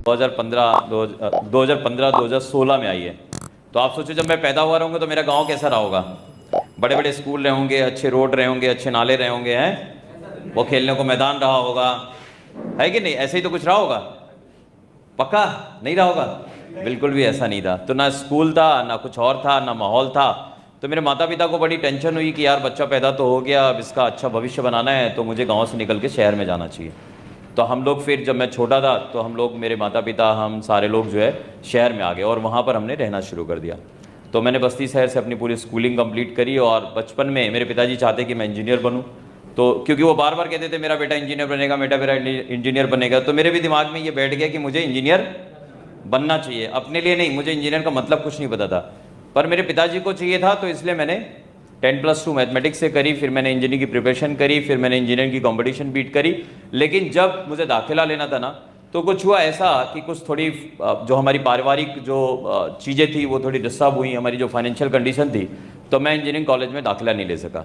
2016 में आई है। तो आप सोचो जब मैं पैदा हुआ रहूँगा तो मेरा गांव कैसा रहा होगा, बड़े बड़े स्कूल रहे होंगे, अच्छे रोड रहे होंगे, अच्छे नाले रहे होंगे, हैं वो खेलने को मैदान रहा होगा, है कि नहीं? ऐसे ही तो कुछ रहा होगा, पक्का नहीं रहा होगा? बिल्कुल भी ऐसा नहीं था। तो ना स्कूल था, ना कुछ और था, ना माहौल था। तो मेरे माता पिता को बड़ी टेंशन हुई कि यार बच्चा पैदा तो हो गया, अब इसका अच्छा भविष्य बनाना है तो मुझे गांव से निकल के शहर में जाना चाहिए। तो हम लोग फिर जब मैं छोटा था तो हम लोग, मेरे माता पिता, हम सारे लोग जो है शहर में आ गए और वहाँ पर हमने रहना शुरू कर दिया। तो मैंने बस्ती शहर से अपनी पूरी स्कूलिंग कंप्लीट करी और बचपन में मेरे पिताजी चाहते कि मैं इंजीनियर बनूँ, तो क्योंकि वो बार बार कहते थे मेरा बेटा इंजीनियर बनेगा, मेरा इंजीनियर बनेगा, तो मेरे भी दिमाग में ये बैठ गया कि मुझे इंजीनियर बनना चाहिए। अपने लिए नहीं, मुझे इंजीनियर का मतलब कुछ नहीं पता था, पर मेरे पिताजी को चाहिए था, तो इसलिए मैंने 10+2 मैथमेटिक्स से करी, फिर मैंने इंजीनियरिंग की प्रिपरेशन करी, फिर मैंने इंजीनियरिंग की कंपटीशन बीट करी। लेकिन जब मुझे दाखिला लेना था ना, तो कुछ हुआ ऐसा कि कुछ थोड़ी जो हमारी पारिवारिक जो चीज़ें थी वो थोड़ी डिस्टर्ब हुई, हमारी जो फाइनेंशियल कंडीशन थी, तो मैं इंजीनियरिंग कॉलेज में दाखिला नहीं ले सका।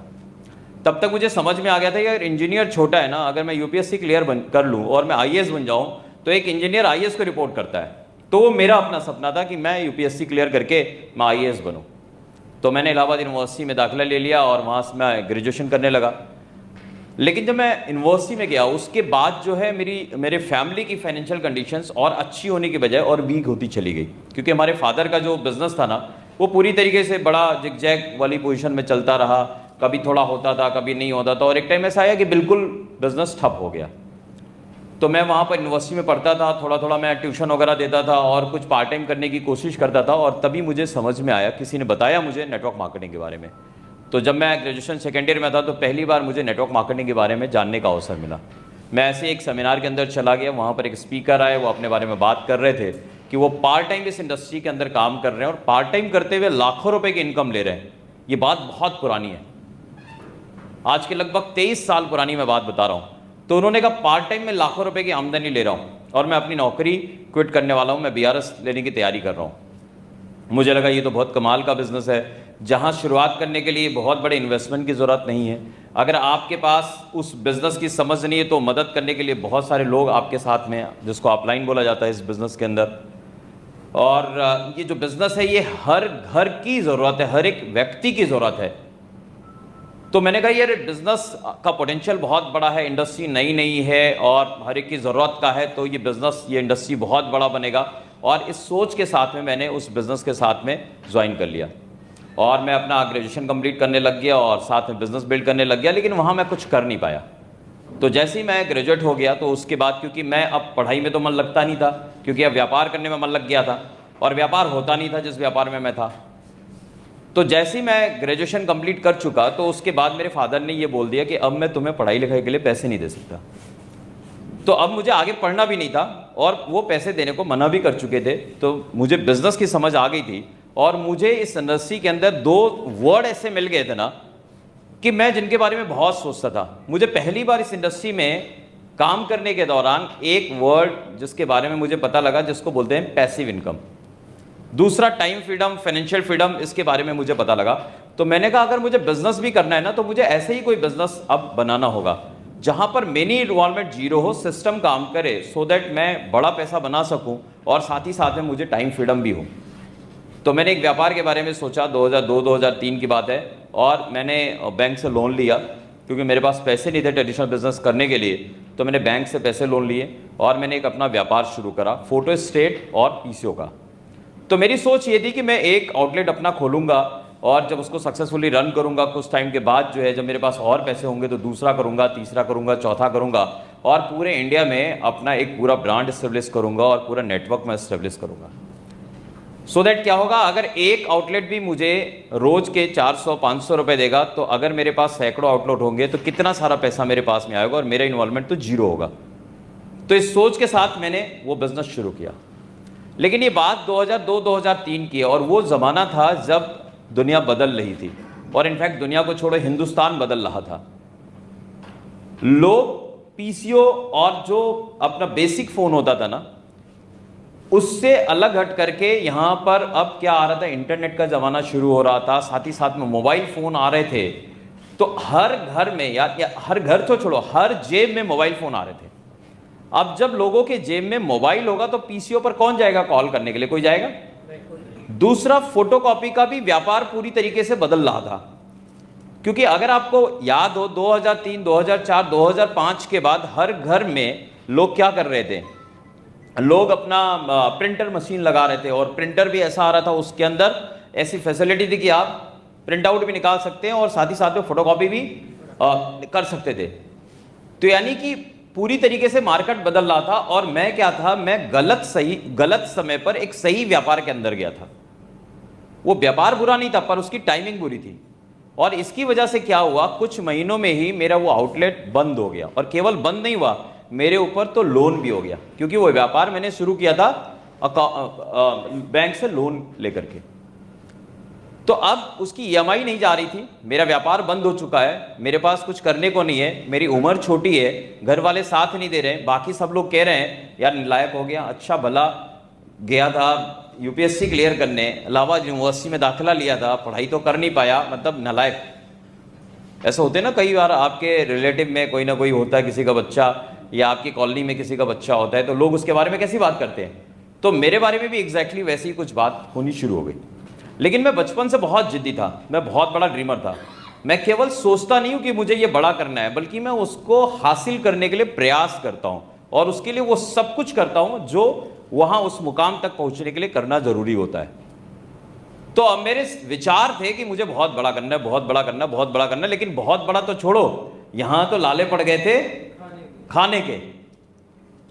तब तक मुझे समझ में आ गया था कि अगर इंजीनियर छोटा है ना, अगर मैं यूपीएससी क्लियर कर लूँ और मैं आईएएस बन जाऊँ, तो एक इंजीनियर आईएएस को रिपोर्ट करता है। तो वो मेरा अपना सपना था कि मैं यूपीएससी क्लियर करके मैं आईएएस बनूँ। तो मैंने इलाहाबाद यूनिवर्सिटी में दाखिला ले लिया और वहाँ से मैं ग्रेजुएशन करने लगा। लेकिन जब मैं यूनिवर्सिटी में गया उसके बाद जो है मेरे फैमिली की फाइनेंशियल कंडीशंस और अच्छी होने की बजाय और वीक होती चली गई, क्योंकि हमारे फादर का जो बिज़नेस था ना, वो पूरी तरीके से बड़ा जिग-जैग वाली पोजीशन में चलता रहा, कभी थोड़ा होता था, कभी नहीं होता था, और एक टाइम ऐसा आया कि बिल्कुल बिज़नेस ठप हो गया। तो मैं वहाँ पर यूनिवर्सिटी में पढ़ता था, थोड़ा थोड़ा मैं ट्यूशन वगैरह देता था और कुछ पार्ट टाइम करने की कोशिश करता था, और तभी मुझे समझ में आया, किसी ने बताया मुझे नेटवर्क मार्केटिंग के बारे में। तो जब मैं ग्रेजुएशन सेकेंड ईयर में था तो पहली बार मुझे नेटवर्क मार्केटिंग के बारे में जानने का अवसर मिला। मैं ऐसे एक सेमिनार के अंदर चला गया, वहाँ पर एक स्पीकर आए, वो अपने बारे में बात कर रहे थे कि वो पार्ट टाइम इस इंडस्ट्री के अंदर काम कर रहे हैं और पार्ट टाइम करते हुए लाखों रुपये की इनकम ले रहे हैं। ये बात बहुत पुरानी है, आज के लगभग 23 साल पुरानी मैं बात बता रहा हूँ। तो उन्होंने कहा पार्ट टाइम में लाखों रुपए की आमदनी ले रहा हूँ और मैं अपनी नौकरी क्विट करने वाला हूँ, मैं बीआरएस लेने की तैयारी कर रहा हूँ। मुझे लगा ये तो बहुत कमाल का बिजनेस है, जहाँ शुरुआत करने के लिए बहुत बड़े इन्वेस्टमेंट की ज़रूरत नहीं है। अगर आपके पास उस बिज़नेस की समझ नहीं है तो मदद करने के लिए बहुत सारे लोग आपके साथ में, जिसको अपलाइन बोला जाता है इस बिज़नेस के अंदर। और ये जो बिज़नेस है ये हर घर की ज़रूरत है, हर एक व्यक्ति की ज़रूरत है। तो मैंने कहा यार बिज़नेस का पोटेंशियल बहुत बड़ा है, इंडस्ट्री नई नई है और हर एक की ज़रूरत का है, तो ये बिज़नेस, ये इंडस्ट्री बहुत बड़ा बनेगा। और इस सोच के साथ में मैंने उस बिज़नेस के साथ में ज्वाइन कर लिया और मैं अपना ग्रेजुएशन कंप्लीट करने लग गया और साथ में बिज़नेस बिल्ड करने लग गया। लेकिन वहाँ मैं कुछ कर नहीं पाया। तो जैसे ही मैं ग्रेजुएट हो गया तो उसके बाद, क्योंकि मैं अब पढ़ाई में तो मन लगता नहीं था, क्योंकि अब व्यापार करने में मन लग गया था और व्यापार होता नहीं था जिस व्यापार में मैं था। तो जैसे ही मैं ग्रेजुएशन कंप्लीट कर चुका तो उसके बाद मेरे फादर ने ये बोल दिया कि अब मैं तुम्हें पढ़ाई लिखाई के लिए पैसे नहीं दे सकता। तो अब मुझे आगे पढ़ना भी नहीं था और वो पैसे देने को मना भी कर चुके थे। तो मुझे बिजनेस की समझ आ गई थी और मुझे इस इंडस्ट्री के अंदर 2 वर्ड ऐसे मिल गए थे ना कि मैं जिनके बारे में बहुत सोचता था। मुझे पहली बार इस इंडस्ट्री में काम करने के दौरान एक वर्ड जिसके बारे में मुझे पता लगा, जिसको बोलते हैं पैसिव इनकम। दूसरा टाइम फ्रीडम, फाइनेंशियल फ्रीडम, इसके बारे में मुझे पता लगा। तो मैंने कहा अगर मुझे बिजनेस भी करना है ना तो मुझे ऐसे ही कोई बिजनेस अब बनाना होगा जहां पर मेनी इन्वॉल्वमेंट जीरो हो, सिस्टम काम करे, सो दैट मैं बड़ा पैसा बना सकूं और साथ ही साथ में मुझे टाइम फ्रीडम भी हो। तो मैंने एक व्यापार के बारे में सोचा, 2002-2003 की बात है, और मैंने बैंक से लोन लिया क्योंकि मेरे पास पैसे नहीं थे ट्रेडिशनल बिजनेस करने के लिए। तो मैंने बैंक से पैसे लोन लिए और मैंने एक अपना व्यापार शुरू करा, फोटो स्टेट और पीसीओ का। तो मेरी सोच ये थी कि मैं एक आउटलेट अपना खोलूंगा और जब उसको सक्सेसफुली रन करूंगा, कुछ टाइम के बाद जो है जब मेरे पास और पैसे होंगे तो दूसरा करूंगा, तीसरा करूंगा, चौथा करूंगा और पूरे इंडिया में अपना एक पूरा ब्रांड एस्टेब्लिश करूंगा और पूरा नेटवर्क में एस्टेब्लिश करूंगा। सो दैट क्या होगा, अगर एक आउटलेट भी मुझे रोज के 400-500 रुपए देगा तो अगर मेरे पास सैकड़ों आउटलेट होंगे तो कितना सारा पैसा मेरे पास में आएगा और मेरा इन्वॉल्वमेंट तो जीरो होगा। तो इस सोच के साथ मैंने वो बिजनेस शुरू किया। लेकिन ये बात 2002-2003 की है और वो ज़माना था जब दुनिया बदल रही थी और इनफैक्ट दुनिया को छोड़ो हिंदुस्तान बदल रहा था। लोग पीसीओ और जो अपना बेसिक फ़ोन होता था ना उससे अलग हट करके यहाँ पर अब क्या आ रहा था, इंटरनेट का ज़माना शुरू हो रहा था, साथ ही साथ में मोबाइल फ़ोन आ रहे थे। तो हर घर में या हर घर तो छोड़ो, हर जेब में मोबाइल फ़ोन आ रहे थे। अब जब लोगों के जेब में मोबाइल होगा तो पीसीओ पर कौन जाएगा कॉल करने के लिए? कोई जाएगा? दूसरा, फोटोकॉपी का भी व्यापार पूरी तरीके से बदल रहा था, क्योंकि अगर आपको याद हो 2003, 2004, 2005 के बाद हर घर में लोग क्या कर रहे थे, लोग अपना प्रिंटर मशीन लगा रहे थे, और प्रिंटर भी ऐसा आ रहा था, उसके अंदर ऐसी फैसिलिटी थी कि आप प्रिंट आउट भी निकाल सकते हैं और साथ ही साथ में फोटोकॉपी भी कर सकते थे। तो यानी कि पूरी तरीके से मार्केट बदल रहा था, और मैं क्या था, मैं गलत समय पर एक सही व्यापार के अंदर गया था। वो व्यापार बुरा नहीं था, पर उसकी टाइमिंग बुरी थी, और इसकी वजह से क्या हुआ, कुछ महीनों में ही मेरा वो आउटलेट बंद हो गया, और केवल बंद नहीं हुआ, मेरे ऊपर तो लोन भी हो गया, क्योंकि वो व्यापार मैंने शुरू किया था बैंक से लोन लेकर के। तो अब उसकी ईएमआई नहीं जा रही थी, मेरा व्यापार बंद हो चुका है, मेरे पास कुछ करने को नहीं है, मेरी उम्र छोटी है, घर वाले साथ नहीं दे रहे हैं, बाकी सब लोग कह रहे हैं यार नालायक हो गया, अच्छा भला गया था यूपीएससी क्लियर करने, इलाहाबाद यूनिवर्सिटी में दाखिला लिया था, पढ़ाई तो कर नहीं पाया, मतलब नालायक। ऐसा होते ना, कई बार आपके रिलेटिव में कोई ना कोई होता है, किसी का बच्चा, या आपकी कॉलोनी में किसी का बच्चा होता है, तो लोग उसके बारे में कैसी बात करते हैं। तो मेरे बारे में भी एग्जैक्टली वैसी ही कुछ बात होनी शुरू हो गई। लेकिन मैं बचपन से बहुत जिद्दी था, मैं बहुत बड़ा ड्रीमर था। मैं केवल सोचता नहीं हूं कि मुझे ये बड़ा करना है, बल्कि मैं उसको हासिल करने के लिए प्रयास करता हूं, और उसके लिए वो सब कुछ करता हूं जो वहां उस मुकाम तक पहुंचने के लिए करना जरूरी होता है। तो अब मेरे विचार थे कि मुझे बहुत बड़ा करना है, बहुत बड़ा करना है, बहुत बड़ा करना है। लेकिन बहुत बड़ा तो छोड़ो, यहां तो लाले पड़ गए थे खाने के,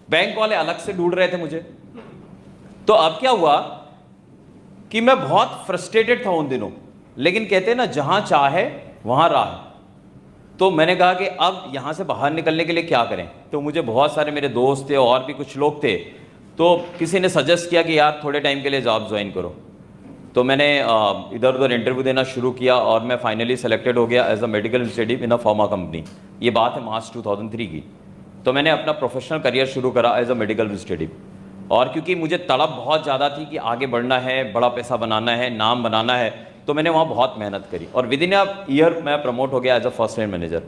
बैंक वाले अलग से ढूंढ रहे थे मुझे। तो अब क्या हुआ कि मैं बहुत फ्रस्ट्रेटेड था उन दिनों, लेकिन कहते हैं ना जहां चाहे वहां राह। तो मैंने कहा कि अब यहां से बाहर निकलने के लिए क्या करें। तो मुझे बहुत सारे मेरे दोस्त थे और भी कुछ लोग थे, तो किसी ने सजेस्ट किया कि यार थोड़े टाइम के लिए जॉब ज्वाइन करो। तो मैंने इधर उधर इंटरव्यू देना शुरू किया, और मैं फाइनली सेलेक्टेड हो गया as a medical representative in a pharma company. ये बात है मार्च 2003 की। तो मैंने अपना प्रोफेशनल करियर शुरू करा एज अ मेडिकल रिप्रेजेंटेटिव, और क्योंकि मुझे तड़प बहुत ज़्यादा थी कि आगे बढ़ना है, बड़ा पैसा बनाना है, नाम बनाना है, तो मैंने वहाँ बहुत मेहनत करी, और विद इन अ ईयर मैं प्रमोट हो गया as a first line manager.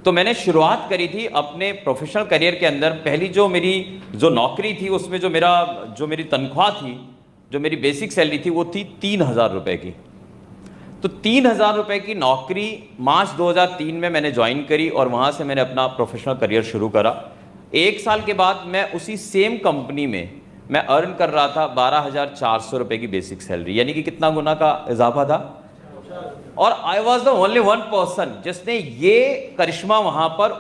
तो मैंने शुरुआत करी थी अपने प्रोफेशनल करियर के अंदर। पहली जो मेरी नौकरी थी, उसमें जो मेरी तनख्वाह थी, जो मेरी बेसिक सैलरी थी, वो थी 3,000 रुपये की। तो 3,000 रुपये की नौकरी मार्च 2003 में मैंने ज्वाइन करी, और वहाँ से मैंने अपना प्रोफेशनल करियर शुरू करा। 1 साल के बाद मैं उसी सेम कंपनी में मैं अर्न कर रहा था 12,400 रुपये की बेसिक सैलरी, यानी कि कितना गुना का इजाफा था। और I was the only one person जिसने ये करिश्मा वहां पर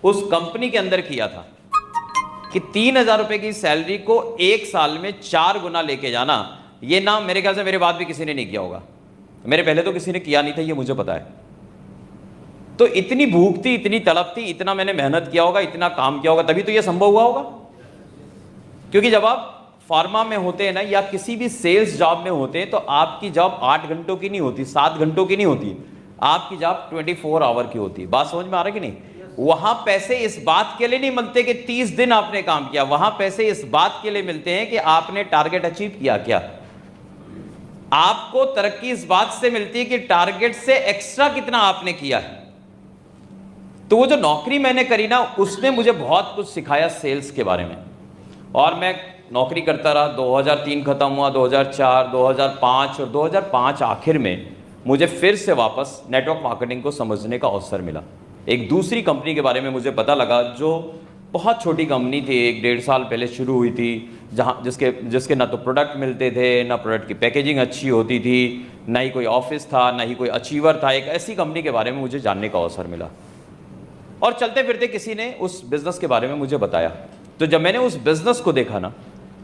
उस कंपनी के अंदर किया था कि 3,000 रुपये की सैलरी को 1 साल में 4 गुना लेके जाना। ये नाम मेरे ख्याल से मेरे बाद भी किसी ने नहीं किया होगा, मेरे पहले तो किसी ने किया नहीं था, ये मुझे पता है। तो इतनी भूख थी, इतनी तड़प थी, इतना मैंने मेहनत किया होगा, इतना काम किया होगा, तभी तो ये संभव हुआ होगा। क्योंकि जब आप फार्मा में होते हैं ना, या किसी भी सेल्स जॉब में होते हैं, तो आपकी जॉब 8 घंटों की नहीं होती, 7 घंटों की नहीं होती, आपकी जॉब 24 आवर की होती है। बात समझ में आ रहा है कि नहीं? वहां पैसे इस बात के लिए नहीं मिलते कि 30 दिन आपने काम किया, वहां पैसे इस बात के लिए मिलते हैं कि आपने टारगेट अचीव किया क्या। आपको तरक्की इस बात से मिलती है कि टारगेट से एक्स्ट्रा कितना आपने किया है। तो वो जो नौकरी मैंने करी ना, उसने मुझे बहुत कुछ सिखाया सेल्स के बारे में, और मैं नौकरी करता रहा। 2003 खत्म हुआ, 2004, 2005, और 2005 आखिर में मुझे फिर से वापस नेटवर्क मार्केटिंग को समझने का अवसर मिला। एक दूसरी कंपनी के बारे में मुझे पता लगा, जो बहुत छोटी कंपनी थी, 1-1.5 साल पहले शुरू हुई थी, जहाँ जिसके ना तो प्रोडक्ट मिलते थे, ना प्रोडक्ट की पैकेजिंग अच्छी होती थी, ना ही कोई ऑफिस था, ना ही कोई अचीवर था। एक ऐसी कंपनी के बारे में मुझे जानने का अवसर मिला, और चलते फिरते किसी ने उस बिज़नेस के बारे में मुझे बताया। तो जब मैंने उस बिज़नेस को देखा ना,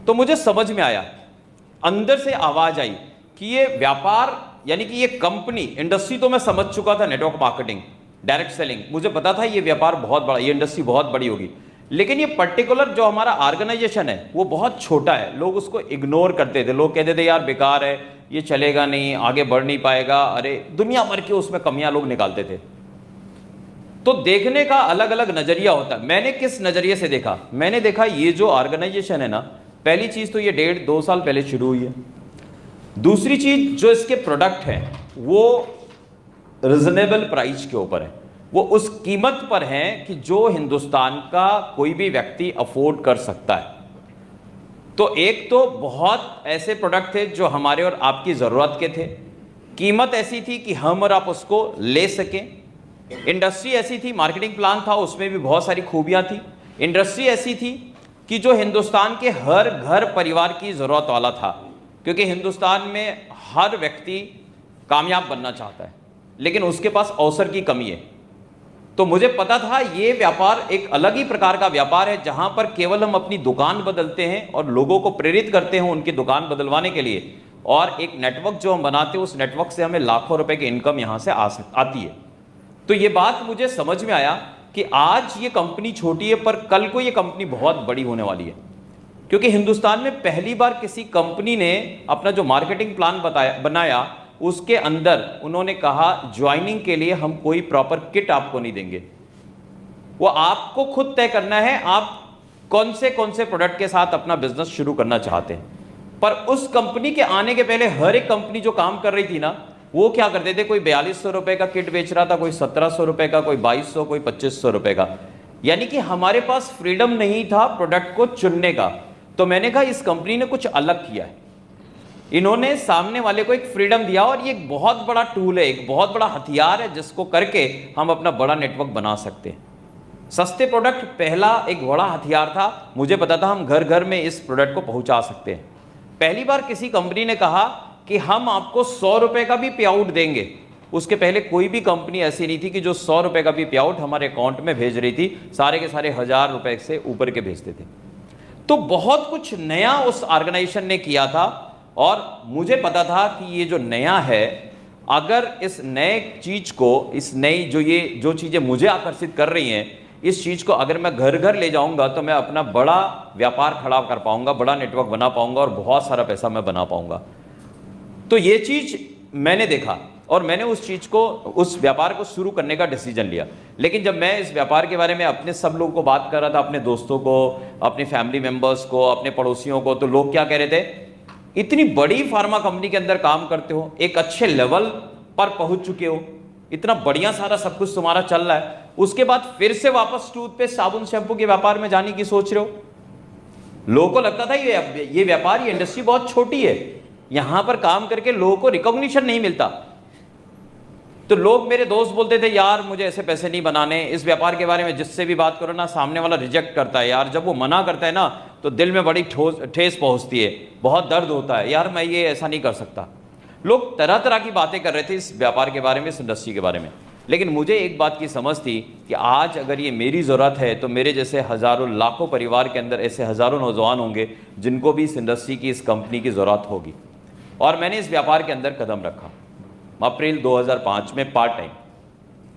तो मुझे समझ में आया, अंदर से आवाज़ आई कि ये व्यापार, यानी कि ये कंपनी, इंडस्ट्री तो मैं समझ चुका था, नेटवर्क मार्केटिंग, डायरेक्ट सेलिंग, मुझे पता था ये व्यापार बहुत बड़ा, ये इंडस्ट्री बहुत बड़ी होगी। लेकिन ये पर्टिकुलर जो हमारा ऑर्गेनाइजेशन है वो बहुत छोटा है। लोग उसको इग्नोर करते थे, लोग कहते थे यार बेकार है, ये चलेगा नहीं, आगे बढ़ नहीं पाएगा, अरे दुनिया भर के उसमें कमियां लोग निकालते थे। तो देखने का अलग अलग नजरिया होता है। मैंने किस नजरिए से देखा? मैंने देखा ये जो ऑर्गेनाइजेशन है ना, पहली चीज तो ये 1.5-2 साल पहले शुरू हुई है। दूसरी चीज, जो इसके प्रोडक्ट हैं वो रिजनेबल प्राइस के ऊपर है। वो उस कीमत पर हैं कि जो हिंदुस्तान का कोई भी व्यक्ति अफोर्ड कर सकता है। तो एक तो बहुत ऐसे प्रोडक्ट थे जो हमारे और आपकी ज़रूरत के थे, कीमत ऐसी थी कि हम और आप उसको ले सकें, इंडस्ट्री ऐसी थी, मार्केटिंग प्लान था, उसमें भी बहुत सारी खूबियां थी, इंडस्ट्री ऐसी थी कि जो हिंदुस्तान के हर घर परिवार की ज़रूरत वाला था, क्योंकि हिंदुस्तान में हर व्यक्ति कामयाब बनना चाहता है लेकिन उसके पास अवसर की कमी है। तो मुझे पता था ये व्यापार एक अलग ही प्रकार का व्यापार है जहां पर केवल हम अपनी दुकान बदलते हैं और लोगों को प्रेरित करते हैं उनकी दुकान बदलवाने के लिए, और एक नेटवर्क जो हम बनाते हैं उस नेटवर्क से हमें लाखों रुपए की इनकम यहां से आती है। तो ये बात मुझे समझ में आया कि आज ये कंपनी छोटी है पर कल को ये कंपनी बहुत बड़ी होने वाली है, क्योंकि हिंदुस्तान में पहली बार किसी कंपनी ने अपना जो मार्केटिंग प्लान बनाया उसके अंदर उन्होंने कहा ज्वाइनिंग के लिए हम कोई प्रॉपर किट आपको नहीं देंगे, वो आपको खुद तय करना है आप कौन से प्रोडक्ट के साथ अपना बिजनेस शुरू करना चाहते हैं। पर उस कंपनी के आने के पहले हर एक कंपनी जो काम कर रही थी ना, वो क्या करते थे, कोई 4200 रुपए का किट बेच रहा था, कोई 1700 रुपए का, कोई 2200, कोई 2500 रुपए का। यानी कि हमारे पास फ्रीडम नहीं था प्रोडक्ट को चुनने का। तो मैंने कहा इस कंपनी ने कुछ अलग किया है, इन्होंने सामने वाले को एक फ्रीडम दिया, और ये एक बहुत बड़ा टूल है, एक बहुत बड़ा हथियार है जिसको करके हम अपना बड़ा नेटवर्क बना सकते हैं। सस्ते प्रोडक्ट पहला एक बड़ा हथियार था, मुझे पता था हम घर घर में इस प्रोडक्ट को पहुंचा सकते हैं। पहली बार किसी कंपनी ने कहा कि हम आपको 100 रुपए का भी पे आउट देंगे। उसके पहले कोई भी कंपनी ऐसी नहीं थी कि जो 100 रुपए का भी पे आउट हमारे अकाउंट में भेज रही थी, सारे के सारे 1000 रुपए से ऊपर के भेजते थे। तो बहुत कुछ नया उस ऑर्गेनाइजेशन ने किया था, और मुझे पता था कि ये जो नया है, अगर इस नए चीज को, इस नई जो चीजें मुझे आकर्षित कर रही हैं, इस चीज को अगर मैं घर घर ले जाऊंगा तो मैं अपना बड़ा व्यापार खड़ा कर पाऊंगा, बड़ा नेटवर्क बना पाऊंगा और बहुत सारा पैसा मैं बना पाऊंगा। तो ये चीज मैंने देखा और मैंने उस चीज को, उस व्यापार को शुरू करने का डिसीजन लिया। लेकिन जब मैं इस व्यापार के बारे में अपने सब लोगों को बात कर रहा था, अपने दोस्तों को, अपने फैमिली मेंबर्स को, अपने पड़ोसियों को, तो लोग क्या कह रहे थे, इतनी बड़ी फार्मा कंपनी के अंदर काम करते हो, एक अच्छे लेवल पर पहुंच चुके हो, इतना बढ़िया सारा सब कुछ तुम्हारा चल रहा है, उसके बाद फिर से वापस टूथपेस्ट साबुन शैंपू के व्यापार में जाने की सोच रहे हो। लोगों को लगता था ये व्यापार, ये इंडस्ट्री बहुत छोटी है, यहां पर काम करके लोगों को रिकॉग्निशन नहीं मिलता। तो लोग, मेरे दोस्त बोलते थे, यार मुझे ऐसे पैसे नहीं बनाने। इस व्यापार के बारे में जिससे भी बात करो ना, सामने वाला रिजेक्ट करता है यार, जब वो मना करता है ना तो दिल में बड़ी ठेस पहुंचती है, बहुत दर्द होता है, यार मैं ये ऐसा नहीं कर सकता। लोग तरह तरह की बातें कर रहे थे इस व्यापार के बारे में, इस इंडस्ट्री के बारे में। लेकिन मुझे एक बात की समझ थी कि आज अगर ये मेरी ज़रूरत है तो मेरे जैसे हज़ारों लाखों परिवार के अंदर ऐसे हज़ारों नौजवान होंगे जिनको भी इस इंडस्ट्री की, इस कंपनी की ज़रूरत होगी। और मैंने इस व्यापार के अंदर कदम रखा अप्रैल 2005 में पार्ट टाइम,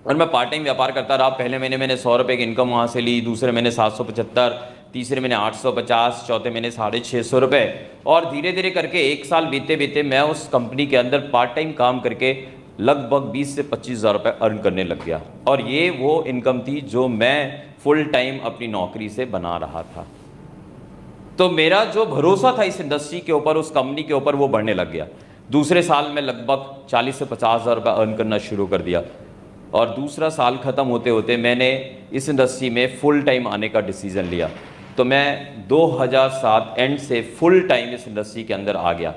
और मैं पार्ट टाइम व्यापार करता रहा। पहले महीने मैंने 100 रुपये की इनकम वहाँ से ली, दूसरे महीने 775, तीसरे महीने 850, चौथे महीने 650 रुपये, और धीरे धीरे करके एक साल बीते बीते मैं उस कंपनी के अंदर पार्ट टाइम काम करके लगभग 20 से 25 हज़ार रुपये अर्न करने लग गया। और ये वो इनकम थी जो मैं फुल टाइम अपनी नौकरी से बना रहा था। तो मेरा जो भरोसा था इस इंडस्ट्री के ऊपर, उस कंपनी के ऊपर, वो बढ़ने लग गया। दूसरे साल में लगभग 40 से 50 हज़ार रुपये अर्न करना शुरू कर दिया, और दूसरा साल ख़त्म होते होते मैंने इस इंडस्ट्री में फुल टाइम आने का डिसीज़न लिया। तो मैं 2007 एंड से फुल टाइम इस इंडस्ट्री के अंदर आ गया।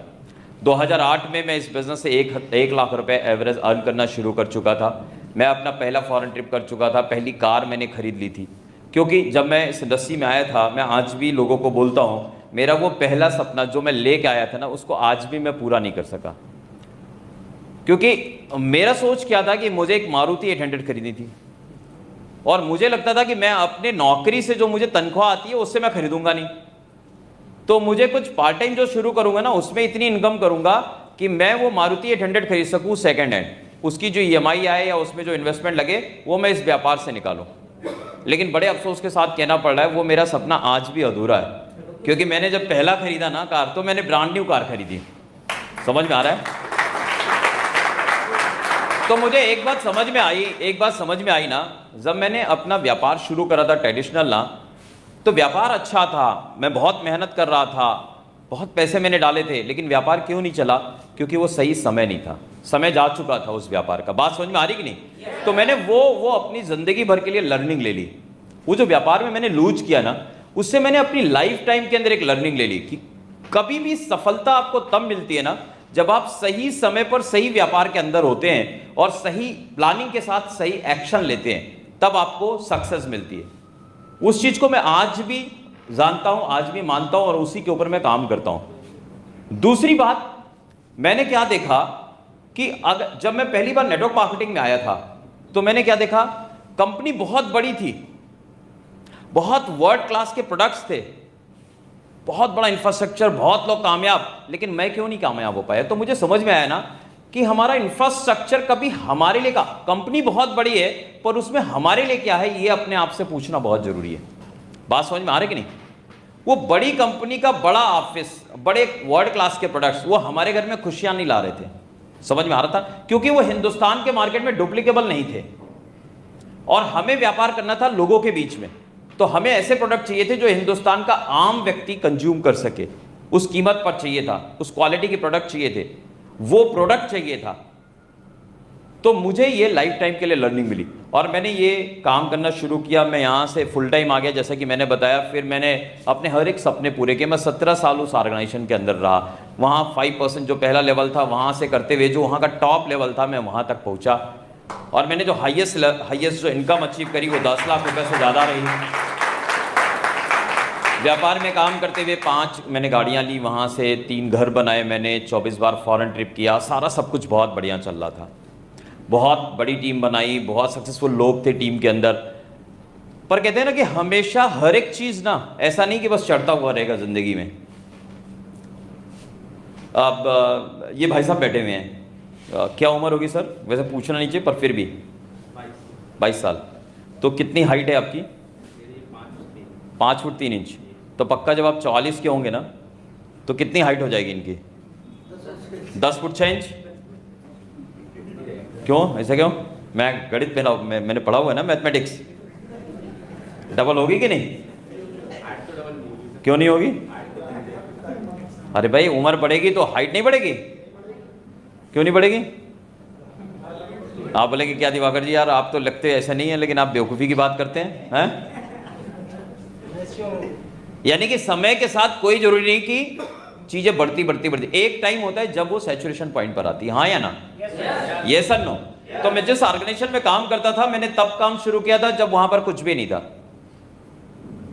2008 में मैं इस बिज़नेस से 1 लाख रुपए एवरेज अर्न करना शुरू कर चुका था। मैं अपना पहला फॉरेन ट्रिप कर चुका था, पहली कार मैंने ख़रीद ली थी। क्योंकि जब मैं इस इंडस्ट्री में आया था, मैं आज भी लोगों को बोलता हूँ, मेरा वो पहला सपना जो मैं लेके आया था ना, उसको आज भी मैं पूरा नहीं कर सका। क्योंकि मेरा सोच क्या था कि मुझे एक मारुति 800 खरीदनी थी, और मुझे लगता था कि मैं अपने नौकरी से जो मुझे तनख्वाह आती है उससे मैं खरीदूंगा नहीं। तो मुझे कुछ पार्ट टाइम जो शुरू करूंगा ना, उसमें इतनी इनकम करूंगा कि मैं वो मारुति 800 खरीद सकूं सेकंड हैंड, उसकी जो EMI आए या उसमें जो इन्वेस्टमेंट लगे वो मैं इस व्यापार से निकालूं। लेकिन बड़े अफसोस के साथ कहना पड़ रहा है, वो मेरा सपना आज भी अधूरा है। क्योंकि मैंने जब पहला खरीदा ना कार, तो मैंने ब्रांड न्यू कार खरीदी। समझ में आ रहा है? तो मुझे एक बात समझ में आई ना, जब मैंने अपना व्यापार शुरू करा था ट्रेडिशनल ना, तो व्यापार अच्छा था, मैं बहुत मेहनत कर रहा था, बहुत पैसे मैंने डाले थे, लेकिन व्यापार क्यों नहीं चला? क्योंकि वो सही समय नहीं था। समय जा चुका था उस व्यापार का। बात समझ में आ रही कि नहीं? तो मैंने वो अपनी जिंदगी भर के लिए लर्निंग ले ली। वो जो व्यापार में मैंने लूज किया ना, उससे मैंने अपनी लाइफ टाइम के अंदर एक लर्निंग ले ली कि कभी भी सफलता आपको तब मिलती है ना जब आप सही समय पर सही व्यापार के अंदर होते हैं और सही प्लानिंग के साथ सही एक्शन लेते हैं, तब आपको सक्सेस मिलती है। उस चीज को मैं आज भी जानता हूं, आज भी मानता हूं और उसी के ऊपर मैं काम करता हूं। दूसरी बात, मैंने क्या देखा कि अगर जब मैं पहली बार नेटवर्क मार्केटिंग में आया था तो मैंने क्या देखा, कंपनी बहुत बड़ी थी, बहुत वर्ल्ड क्लास के प्रोडक्ट्स थे, बहुत बड़ा इंफ्रास्ट्रक्चर, बहुत लोग कामयाब, लेकिन मैं क्यों नहीं कामयाब हो पाया? तो मुझे समझ में आया ना कि हमारा इंफ्रास्ट्रक्चर कभी हमारे लिए का, कंपनी बहुत बड़ी है पर उसमें हमारे लिए क्या है, ये अपने आप से पूछना बहुत जरूरी है। बात समझ में आ रही कि नहीं? वो बड़ी कंपनी का बड़ा ऑफिस, बड़े वर्ल्ड क्लास के प्रोडक्ट्स, वो हमारे घर में खुशियां नहीं ला रहे थे। समझ में आ रहा था? क्योंकि वो हिंदुस्तान के मार्केट में डुप्लीकेबल नहीं थे और हमें व्यापार करना था लोगों के बीच में। तो हमें ऐसे प्रोडक्ट चाहिए थे जो हिंदुस्तान का आम व्यक्ति कंज्यूम कर सके, उस कीमत पर चाहिए था, उस क्वालिटी के प्रोडक्ट चाहिए थे, वो प्रोडक्ट चाहिए था। तो मुझे ये लाइफ टाइम के लिए लर्निंग मिली और मैंने ये काम करना शुरू किया। मैं यहाँ से फुल टाइम आ गया जैसा कि मैंने बताया। फिर मैंने अपने हर एक सपने पूरे किए। मैं 17 साल उस ऑर्गेनाइजेशन के अंदर रहा। वहाँ 5% जो पहला लेवल था, वहाँ से करते हुए जो वहाँ का टॉप लेवल था, मैं वहाँ तक पहुँचा। और मैंने जो हाईएस्ट जो इनकम अचीव करी वो 10 लाख रुपए से ज़्यादा रही। व्यापार में काम करते हुए 5 मैंने गाड़ियाँ ली, वहाँ से 3 घर बनाए मैंने, 24 बार फॉरेन ट्रिप किया, सारा सब कुछ बहुत बढ़िया चल रहा था। बहुत बड़ी टीम बनाई, बहुत सक्सेसफुल लोग थे टीम के अंदर। पर कहते हैं ना कि हमेशा हर एक चीज़ ना ऐसा नहीं कि बस चढ़ता हुआ रहेगा ज़िंदगी में। अब ये भाई साहब बैठे हुए हैं, क्या उम्र होगी सर? वैसे पूछना नहीं चाहिए पर फिर भी 22 साल। तो कितनी हाइट है आपकी? 5 फुट 3 इंच। तो पक्का जब आप 44 के होंगे ना तो कितनी हाइट हो जाएगी इनकी? 10 फुट 6 इंच। क्यों ऐसा क्यों? मैं गणित में मैंने पढ़ा हुआ है ना, मैथमेटिक्स। डबल होगी कि नहीं? क्यों नहीं होगी? अरे भाई उम्र बढ़ेगी तो हाइट नहीं बढ़ेगी? क्यों नहीं बढ़ेगी? आप बोलेंगे क्या दिवाकर जी यार आप तो लगते ऐसा नहीं है, लेकिन आप बेवकूफ़ी की बात करते हैं। यानी कि समय के साथ कोई जरूरी नहीं कि चीजें बढ़ती। एक टाइम होता है जब वो सैचुरेशन पॉइंट पर आती है। हाँ या ना? ये सर नो। तो मैं जिस ऑर्गेनाइजेशन में काम करता था, मैंने तब काम शुरू किया था जब वहां पर कुछ भी नहीं था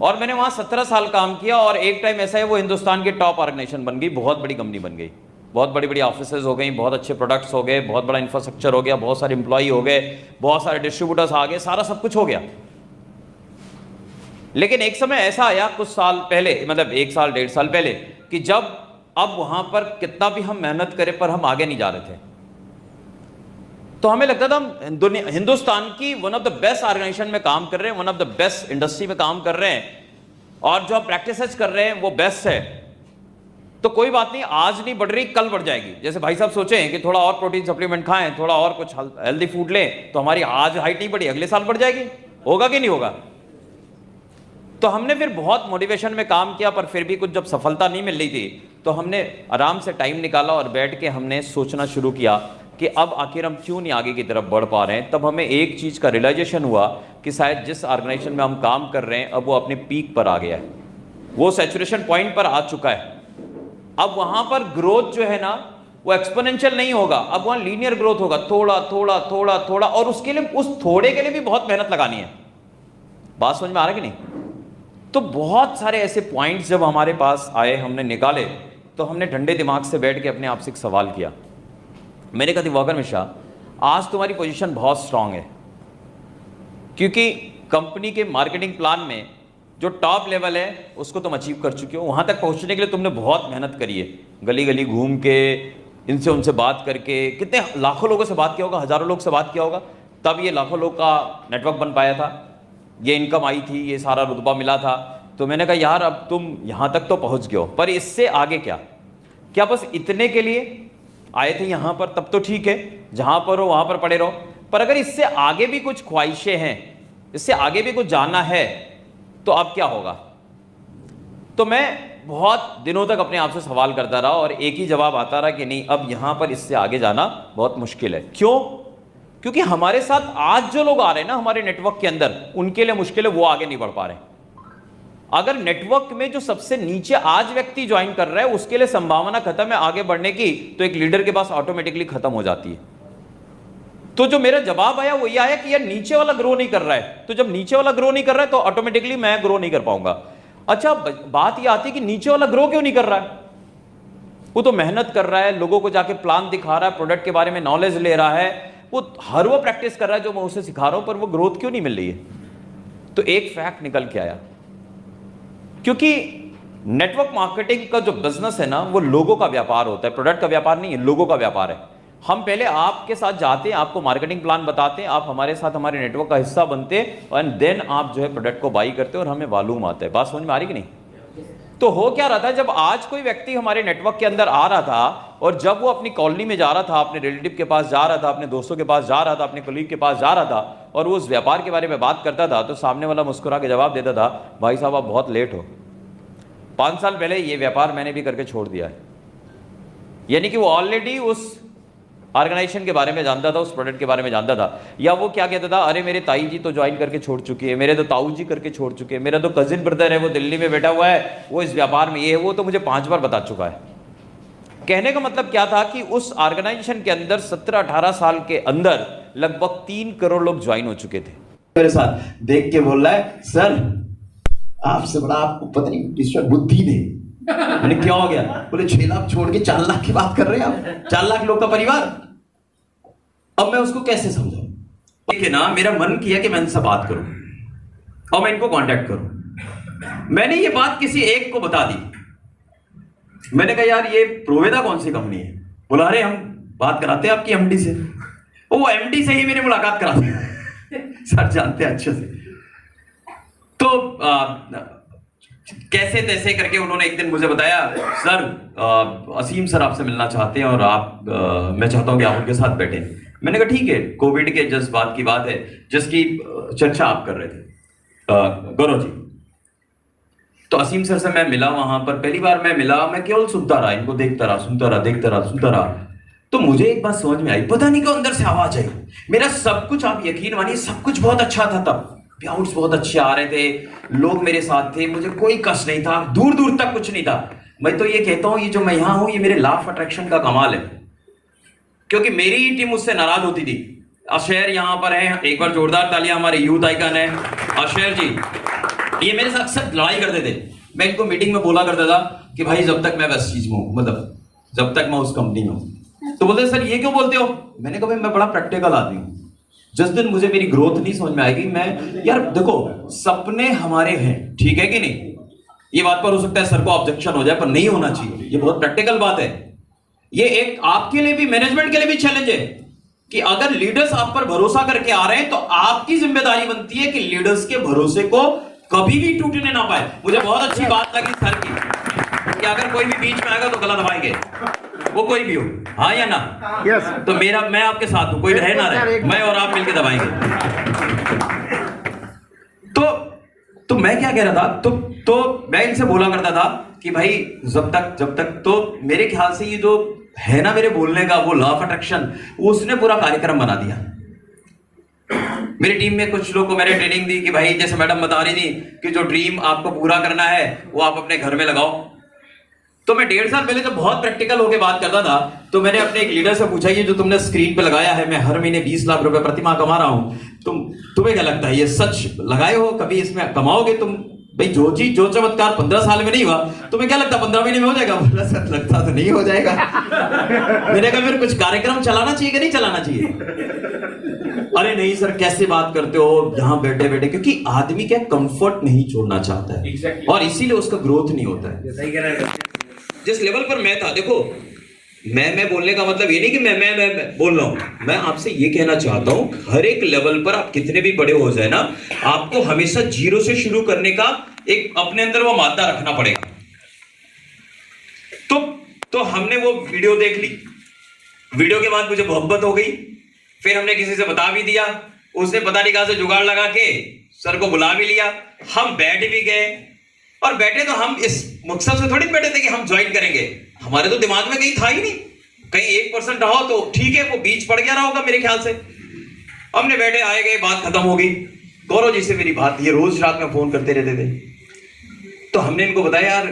और मैंने वहां 17 साल काम किया और एक टाइम ऐसा है वो हिंदुस्तान की टॉप ऑर्गेनाइजेशन बन गई, बहुत बड़ी कंपनी बन गई, बहुत बड़ी बड़ी ऑफिसेज हो गई, बहुत अच्छे प्रोडक्ट्स हो गए, बहुत बड़ा इंफ्रास्ट्रक्चर हो गया, बहुत सारे एम्प्लॉई हो गए, बहुत सारे डिस्ट्रीब्यूटर्स आ गए, सारा सब कुछ हो गया। लेकिन एक समय ऐसा आया कुछ साल पहले, मतलब 1 साल 1.5 साल पहले, कि जब अब वहां पर कितना भी हम मेहनत करें पर हम आगे नहीं जा रहे थे। तो हमें लगता था हम हिंदुस्तान की one of the best organisation में काम कर रहे हैं, one of the best industry में काम कर रहे हैं और जो हम प्रैक्टिसेस कर रहे हैं वो बेस्ट है। तो कोई बात नहीं, आज नहीं बढ़ रही कल बढ़ जाएगी। जैसे भाई साहब सोचें कि थोड़ा और प्रोटीन सप्लीमेंट खाएं, थोड़ा और कुछ हेल्दी फूड लें, तो हमारी आज हाइट नहीं बढ़ी, अगले साल बढ़ जाएगी। होगा कि नहीं होगा? तो हमने फिर बहुत मोटिवेशन में काम किया, पर फिर भी कुछ जब सफलता नहीं मिल रही थी तो हमने आराम से टाइम निकाला और बैठ के हमने सोचना शुरू किया कि अब आखिर हम क्यों नहीं आगे की तरफ बढ़ पा रहे हैं। तब हमें एक चीज़ का रियलाइजेशन हुआ कि शायद जिस ऑर्गेनाइजेशन में हम काम कर रहे हैं अब वो अपने पीक पर आ गया है, वो सैचुरेशन पॉइंट पर आ चुका है। अब वहाँ पर ग्रोथ जो है ना वो एक्सपोनेंशियल नहीं होगा, अब वहाँ लीनियर ग्रोथ होगा, थोड़ा थोड़ा थोड़ा थोड़ा, और उसके लिए उस थोड़े के लिए भी बहुत मेहनत लगानी है। बात समझ में आ रहा है कि नहीं? तो बहुत सारे ऐसे पॉइंट्स जब हमारे पास आए, हमने निकाले, तो हमने ठंडे दिमाग से बैठ के अपने आप से एक सवाल किया। मैंने कहा दिवाकर मिश्रा, आज तुम्हारी पोजीशन बहुत स्ट्रांग है क्योंकि कंपनी के मार्केटिंग प्लान में जो टॉप लेवल है उसको तुम अचीव कर चुके हो। वहाँ तक पहुँचने के लिए तुमने बहुत मेहनत करी है, गली गली घूम के, इनसे उनसे बात करके, कितने लाखों लोगों से बात किया होगा, हज़ारों लोग से बात किया होगा, तब ये लाखों लोग का नेटवर्क बन पाया था, ये इनकम आई थी, ये सारा रुतबा मिला था। तो मैंने कहा यार अब तुम यहाँ तक तो पहुँच गए हो, पर इससे आगे क्या? क्या बस इतने के लिए आए थे यहाँ पर? तब तो ठीक है, जहाँ पर हो वहाँ पर पड़े रहो, पर अगर इससे आगे भी कुछ ख्वाहिशें हैं, इससे आगे भी कुछ जानना है, तो अब क्या होगा? तो मैं बहुत दिनों तक अपने आप से सवाल करता रहा और एक ही जवाब आता रहा कि नहीं, अब यहां पर इससे आगे जाना बहुत मुश्किल है। क्यों? क्योंकि हमारे साथ आज जो लोग आ रहे हैं ना हमारे नेटवर्क के अंदर, उनके लिए मुश्किल है, वो आगे नहीं बढ़ पा रहे। अगर नेटवर्क में जो सबसे नीचे आज व्यक्ति ज्वाइन कर रहा है उसके लिए संभावना खत्म है आगे बढ़ने की, तो एक लीडर के पास ऑटोमेटिकली खत्म हो जाती है। तो जो मेरा जवाब आया वो ये आया कि यार नीचे वाला ग्रो नहीं कर रहा है, तो जब नीचे वाला ग्रो नहीं कर रहा है तो ऑटोमेटिकली मैं ग्रो नहीं कर पाऊंगा। अच्छा, बात ये आती है कि नीचे वाला ग्रो क्यों नहीं कर रहा है? वो तो मेहनत कर रहा है, लोगों को जाके प्लान दिखा रहा है, प्रोडक्ट के बारे में नॉलेज ले रहा है, वो हर वो प्रैक्टिस कर रहा है जो मैं उसे सिखा रहा हूं, पर वो ग्रोथ क्यों नहीं मिल रही है? तो एक फैक्ट निकल के आया, क्योंकि नेटवर्क मार्केटिंग का जो बिजनेस है ना वो लोगों का व्यापार होता है, प्रोडक्ट का व्यापार नहीं है, लोगों का व्यापार है। हम पहले आपके साथ जाते हैं, आपको मार्केटिंग प्लान बताते हैं, आप हमारे साथ हमारे नेटवर्क का हिस्सा बनते हैं एंड देन आप जो है प्रोडक्ट को बाई करते हैं और हमें मालूम आता है। बात समझ में आ रही कि नहीं? तो हो क्या रहा था, जब आज कोई व्यक्ति हमारे नेटवर्क के अंदर आ रहा था और जब वो अपनी कॉलोनी में जा रहा था, अपने रिलेटिव के पास जा रहा था, अपने दोस्तों के पास जा रहा था, अपने कलीग के पास जा रहा था और वो उस व्यापार के बारे में बात करता था, तो सामने वाला मुस्कुरा के जवाब देता था, भाई साहब आप बहुत लेट हो, 5 साल पहले ये व्यापार मैंने भी करके छोड़ दिया है। यानी कि वो ऑलरेडी उस ऑर्गेनाइजेशन के बारे में जानता था, उस प्रोडक्ट के बारे में जानता था। या वो क्या कहता था, अरे मेरे ताई जी तो ज्वाइन करके छोड़ चुकी है, मेरे तो ताऊ जी करके छोड़ चुके हैं, मेरा तो कजिन ब्रदर है वो दिल्ली में बैठा हुआ है, वो इस व्यापार में ये है, वो तो मुझे 5 बार बता चुका है। कहने का मतलब क्या था कि उस ऑर्गेनाइजेशन के अंदर 17-18 साल के अंदर लगभग 3 करोड़ लोग ज्वाइन हो चुके थे। मेरे साथ देख के बोल रहा है, सर आपसे बड़ा आपको पता नहीं ईश्वर बुद्धि दे। मैंने क्या हो गया? बोले 6 लाख छोड़ के 4 लाख की बात कर रहे हैं आप, 4 लाख लोग का परिवार। अब मैं उसको कैसे समझाऊं? देखिए ना, मेरा मन किया कि मैं इनसे बात करूं और मैं इनको कांटेक्ट करूं। मैंने ये बात किसी एक को बता दी। मैंने कहा यार ये प्रोवेदा कौन सी कंपनी है? बोला अरे हम बात कराते हैं आपकी एमडी से। वो एमडी से ही मेरी मुलाकात कराते सर जानते हैं अच्छे से। तो कैसे तैसे करके उन्होंने एक दिन मुझे बताया, सर असीम सर आपसे मिलना चाहते हैं और मैं चाहता हूं कि आप उनके साथ बैठें। मैंने कहा ठीक है, कोविड के जिस बात की बात है, जिसकी चर्चा आप कर रहे थे गौरव जी। तो असीम सर से मैं मिला, वहां पर पहली बार मैं मिला, मैं केवल सुनता रहा, इनको देखता रहा, सुनता रहा, देखता रहा, सुनता रहा। तो मुझे एक बात समझ में आई, पता नहीं क्यों अंदर से आवाज आई। मेरा सब कुछ, आप यकीन मानिए, सब कुछ बहुत अच्छा था तब, पेआउट्स बहुत अच्छे आ रहे थे, लोग मेरे साथ थे, मुझे कोई कष्ट नहीं था, दूर दूर तक कुछ नहीं था। मैं तो ये कहता हूं, ये जो मैं यहां हूं, ये मेरे लॉ ऑफ अट्रैक्शन का कमाल है, क्योंकि मेरी ही टीम मुझसे नाराज होती थी। अशेर यहां पर है, एक बार जोरदार तालियां, हमारे यूथ आइकन है अशेर जी। ये मेरे साथ अक्सर लड़ाई करते थे। मैं इनको मीटिंग में बोला करता था कि भाई जब तक मैं बस चीज में हूं, मतलब जब तक मैं उस कंपनी में हूं। तो बोलते सर ये क्यों बोलते हो? मैंने कहा भाई मैं बड़ा प्रैक्टिकल आदमी हूं। जिस दिन मुझे मेरी ग्रोथ नहीं समझ में आएगी, मैं यार देखो, सपने हमारे हैं, ठीक है कि नहीं? ये बात पर हो सकता है सर को ऑब्जेक्शन हो जाए, पर नहीं होना चाहिए, ये बहुत प्रैक्टिकल बात है। ये एक आपके लिए भी, मैनेजमेंट के लिए भी चैलेंज है कि अगर लीडर्स आप पर भरोसा करके आ रहे हैं तो आपकी जिम्मेदारी बनती है कि लीडर्स के भरोसे को कभी भी टूटने ना पाए। मुझे बहुत अच्छी बात लगी सर की कि अगर कोई भी बीच में आएगा तो गला दबाएंगे, वो कोई भी हो, हाँ या ना? यस। तो मैं आपके साथ हूं, कोई रहे ना रहे, मैं और आप मिलकर दबाएंगे। तो मैं क्या कह रहा था, तो मैं इनसे बोला करता था कि भाई जब तक तो मेरे ख्याल से ये जो है ना मेरे बोलने का वो लॉ ऑफ अट्रैक्शन, उसने पूरा कार्यक्रम बना दिया। मेरी टीम में कुछ लोगों को मैंने ट्रेनिंग दी कि भाई जैसे मैडम बता रही थी कि जो ड्रीम आपको पूरा करना है वो आप अपने घर में लगाओ। तो मैं 1.5 साल पहले जब बहुत प्रैक्टिकल होकर बात करता था, तो मैंने अपने एक लीडर से पूछा, ये जो तुमने स्क्रीन पे लगाया है, मैं हर महीने 20 लाख रुपए प्रति माह कमा रहा हूं, तुम्हें क्या लगता है ये सच लगाए हो? कभी इसमें कमाओगे तुम? भाई जो चीज, जो चमत्कार 15 साल में नहीं हुआ, तुम्हें क्या लगता 15 महीने में हो जाएगा? बोला सर लगता तो नहीं हो जाएगा। मैंने कहा फिर कुछ कार्यक्रम चलाना चाहिए कि नहीं चलाना चाहिए? अरे नहीं सर कैसे बात करते हो यहां बैठे बैठे, क्योंकि आदमी क्या कंफर्ट नहीं छोड़ना चाहता है और इसीलिए उसका ग्रोथ नहीं होता है। जिस लेवल पर मैं था, देखो मैं बोलने का मतलब ये नहीं कि मैं बोल रहा हूं, मैं आपसे ये कहना चाहता हूं, हर एक लेवल पर आप कितने भी बड़े हो जाए ना, आपको हमेशा जीरो से शुरू करने का एक अपने अंदर वो मादा रखना पड़ेगा। तो हमने वो वीडियो देख ली, वीडियो के बाद मुझे मोहब्बत हो गई, फिर हमने किसी से बता भी दिया, उसने पता नहीं कहां से जुगाड़ लगा के सर को बुला भी लिया, हम बैठ भी गए, और बैठे तो हम इस मकसद से थोड़ी बैठे थे कि हम ज्वाइन करेंगे, हमारे तो दिमाग में कहीं था ही नहीं, कहीं 1% रहा हो तो ठीक है, वो बीच पड़ गया रहा होगा मेरे ख्याल से। हमने बैठे आए गए, बात खत्म हो गई। गौरव जी से मेरी बात, ये रोज रात में फोन करते रहते थे, तो हमने इनको बताया यार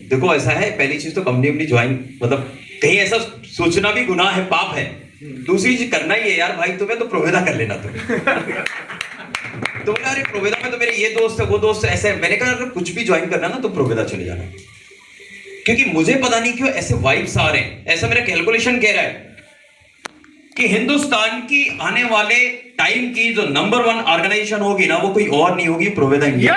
देखो ऐसा है, पहली चीज तो कंपनी अपनी ज्वाइन, मतलब कहीं ऐसा सोचना भी गुनाह है, पाप है। दूसरी चीज करना ही है यार भाई, तुम्हें तो प्रोवेदा कर लेना तुम। तो बोला अरे प्रोवेदा में तो मेरे ये दोस्त है वो दोस्त है, ऐसे। मैंने कहा अगर कुछ भी ज्वाइन करना ना तो प्रोवेदा चले जाना, क्योंकि मुझे पता नहीं क्यों ऐसे वाइब्स आ रहे हैं, ऐसा मेरा कैलकुलेशन कह रहा है कि हिंदुस्तान की आने वाले टाइम की जो नंबर 1 ऑर्गेनाइजेशन होगी ना, वो कोई और नहीं होगी, प्रोवेदा इंडिया।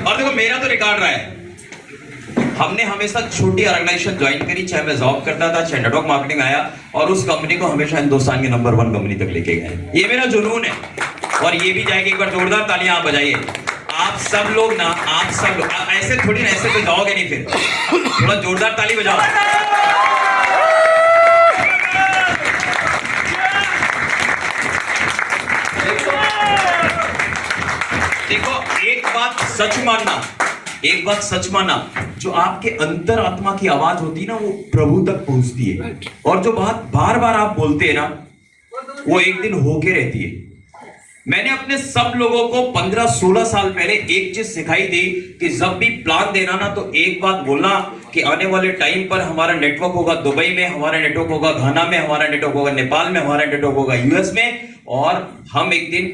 और देखो मेरा तो रिकॉर्ड रहा है, हमने हमेशा छोटी ऑर्गेनाइजेशन ज्वाइन करी, चाहे मैं जॉब करता था, चाहे नेटवर्क मार्केटिंग आया, और उस कंपनी को हमेशा हिंदुस्तान की नंबर 1 कंपनी तक लेके गए। ये मेरा जुनून है, और ये भी जाएगी। एक बार जोरदार तालियां आप बजाइए। आप सब लोग ना, आप सब लोग ऐसे थोड़ी ना, ऐसे तो जाओगे नहीं, फिर थोड़ा जोरदार ताली बजाओ। देखो एक बात सच मानना, एक बात सच मानना, जो आपके अंतर आत्मा की आवाज होती है ना, वो प्रभु तक पहुंचती है, और जो बात बार बार आप बोलते हैं ना, वो एक दिन होके रहती है। मैंने अपने सब लोगों को 15-16 साल पहले एक चीज सिखाई थी कि जब भी प्लान देना ना, तो एक बात बोलना कि आने वाले टाइम पर हमारा नेटवर्क होगा दुबई में, हमारा नेटवर्क होगा घाना में, हमारा नेटवर्क होगा नेपाल में, हमारा नेटवर्क होगा यूएस में, और हम एक दिन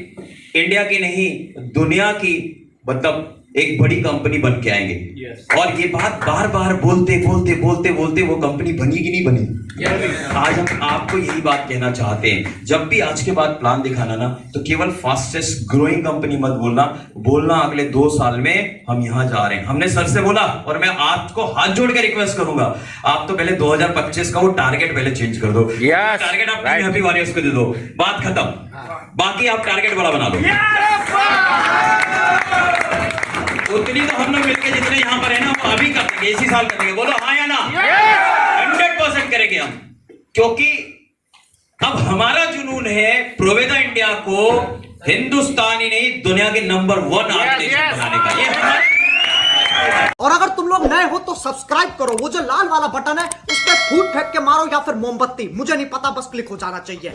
इंडिया की नहीं दुनिया की, मतलब एक बड़ी कंपनी बन के आएंगे। और ये बात बार बार बोलते बोलते बोलते बोलते वो कंपनी बनी कि नहीं बनी? आज हम आपको यही बात कहना चाहते हैं, जब भी आज के बाद प्लान दिखाना ना, तो केवल फास्टेस्ट ग्रोइंग कंपनी मत बोलना, बोलना अगले 2 साल में हम यहां जा रहे हैं। हमने सर से बोला, और मैं आपको हाथ जोड़ के रिक्वेस्ट करूंगा, आप तो पहले 2025 का वो टारगेट पहले चेंज कर दो। टारगेट आप हैप्पी वॉरियर्स को दे दो, बात खत्म। बाकी आप टारगेट बड़ा बना दो। उतनी तो हम लोग मिलकर जितने यहाँ पर है ना, वो अभी कर देंगे, इसी साल करेंगे। बोलो हाँ या ना? 100% करेंगे हम, क्योंकि अब हमारा जुनून है प्रोवेदा इंडिया को हिंदुस्तान ही नहीं दुनिया के नंबर 1 ऑर्गेनाइजेशन बनाने का। ये हमारा। और अगर तुम लोग नए हो तो सब्सक्राइब करो, वो जो लाल वाला बटन है उस पर फूट फेंक के मारो या फिर मोमबत्ती, मुझे नहीं पता, बस क्लिक हो जाना चाहिए।